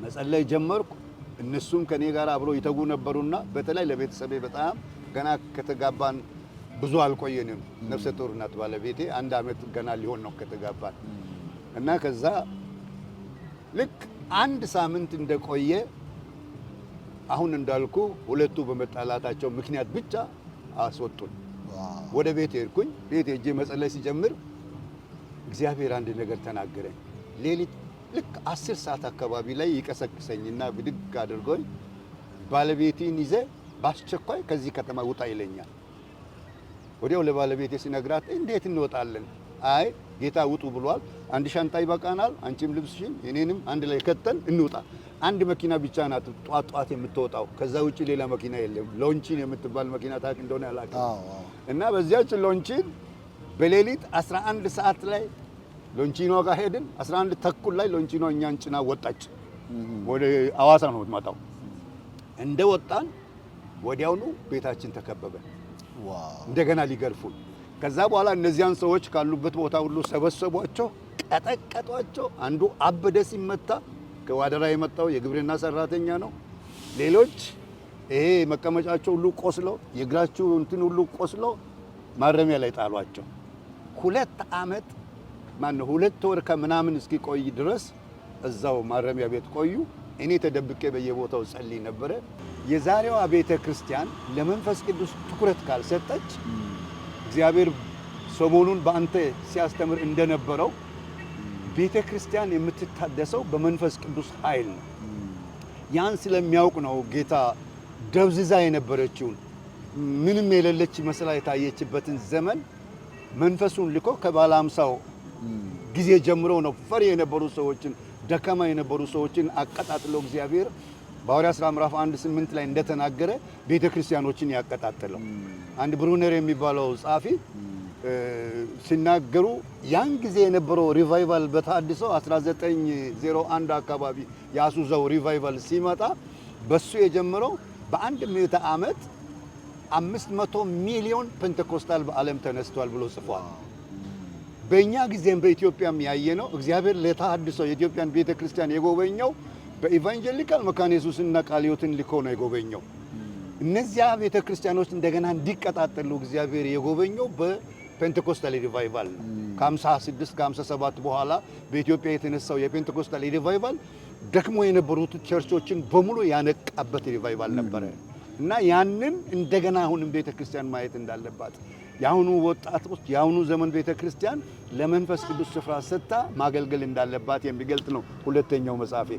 መጸለይ ጀመርኩ። እነሱም ከኔ ጋር አብሮ ይተጉ ነበሩና በተለይ ለቤተሰቤ በጣም ገና ከተጋባን ብዙ አልቆየንም። ነፍሰ ጡር ናት ባለቤቴ። 1 አመት ገና ሊሆን ነው ከተጋባን እና ከዛ ልክ 1 ሳምንት እንደቆየ አሁን እንዳልኩ ሁለቱ በመጣላታቸው ምክንያት ብቻ አስወጡን። ወደ ቤት ሄድኩኝ። ቤት ሄጄ መጸለይ ሲጀምር እግዚአብሔር አንድ ነገር ተናገረኝ። ሌሊት ልክ 10 ሰዓት አካባቢ ላይ ይቀሰቅሰኝና ብድግ አድርጎኝ ባለቤቴን ይዘ በአስቸኳይ ከዚህ ከተማ ውጣ ይለኛል። ወዲያው ለባለቤቴ ሲነግራት እንዴት እንወጣለን? አይ ጌታ ውጡ ብሏል። 1 ሻንጣ ይበቃናል። አንቺም ልብስሽን እኔንም አንድ ላይ ከተን እንውጣ። 1 መኪና ብቻ ናት ጧት የምትወጣው። ከዛ ውጪ ሌላ መኪና የለም። ሎንቺን የምትባል መኪና ታውቅ እንደሆነ አላውቅም። እና በዚያች ሎንቺን በሌሊት 11 ሰዓት ላይ ሎንቺኖ ጋር ሄድን። 11 ተኩል ላይ ሎንቺኖ እኛን ጭና ወጣች። ወደ አዋሳ ነው የምትመጣው። እንደወጣን ወዲያውኑ ቤታችን ተከበበ። እንደገና ሊገርፉን። ከዛ በኋላ እነዚያን ሰዎች ካሉበት ቦታ ሁሉ ሰበሰቧቸው፣ ቀጠቀጧቸው። አንዱ አበደ ሲመታ፣ ከዋደራ የመጣው የግብርና ሰራተኛ ነው። ሌሎች ይሄ መቀመጫቸው ሁሉ ቆስለው የእግራቸው እንትን ሁሉ ቆስለው ማረሚያ ላይ ጣሏቸው። 2 አመት 2 ወር ከምናምን እስኪቆይ ድረስ እዛው ማረሚያ ቤት ቆዩ። እኔ ተደብቄ በየቦታው ጸልይ ነበረ። የዛሬዋ ቤተ ክርስቲያን ለመንፈስ ቅዱስ ትኩረት ካልሰጠች እግዚአብሔር ሰሞኑን በአንተ ሲያስተምር እንደነበረው ቤተ ክርስቲያን የምትታደሰው በመንፈስ ቅዱስ ኃይል ነው። ያን ስለሚያውቅ ነው ጌታ ደብዝዛ የነበረችውን ምንም የሌለች መስላ የታየችበትን ዘመን መንፈሱን ልኮ ከባለ 50 ጊዜ ጀምሮ ነው ፈሪ የነበሩ ሰዎችን ደካማ የነበሩ ሰዎችን አቀጣጥሎ እግዚአብሔር በሐዋርያት ሥራ ምዕራፍ 1:8 ላይ እንደተናገረ ቤተ ክርስቲያኖችን ያቀጣጥለው። አንድ ብሩነር የሚባለው ጻፊ ሲናገሩ ያን ጊዜ የነበረው ሪቫይቫል በታድሶ 1901 አካባቢ ያሱዛው ሪቫይቫል ሲመጣ በሱ የጀመረው በአንድ ምዕተ ዓመት 500 ሚሊዮን ፔንቴኮስታል በዓለም ተነስቷል ብሎ ጽፏል። በእኛ ጊዜም በኢትዮጵያም ያየነው እግዚአብሔር ለታድሶ የኢትዮጵያን ቤተክርስቲያን የጎበኘው በኢቫንጀሊካል መካነ ኢየሱስና ቃለ ሕይወትን ልኮ ነው የጎበኘው። እነዚያ ቤተክርስቲያኖች እንደገና እንዲቀጣጠሉ እግዚአብሔር የጎበኘው በፔንቴኮስታል ሪቫይቫል ነው። ከ56 ከ57 በኋላ በኢትዮጵያ የተነሳው የፔንቴኮስታል ሪቫይቫል ደክሞ የነበሩት ቸርቾችን በሙሉ ያነቃበት ሪቫይቫል ነበረ እና ያንን እንደገና አሁንም ቤተክርስቲያን ማየት እንዳለባት የአሁኑ ወጣቶች የአሁኑ ዘመን ቤተክርስቲያን ለመንፈስ ቅዱስ ስፍራ ሰጥታ ማገልገል እንዳለባት የሚገልጥ ነው ሁለተኛው መጽሐፌ።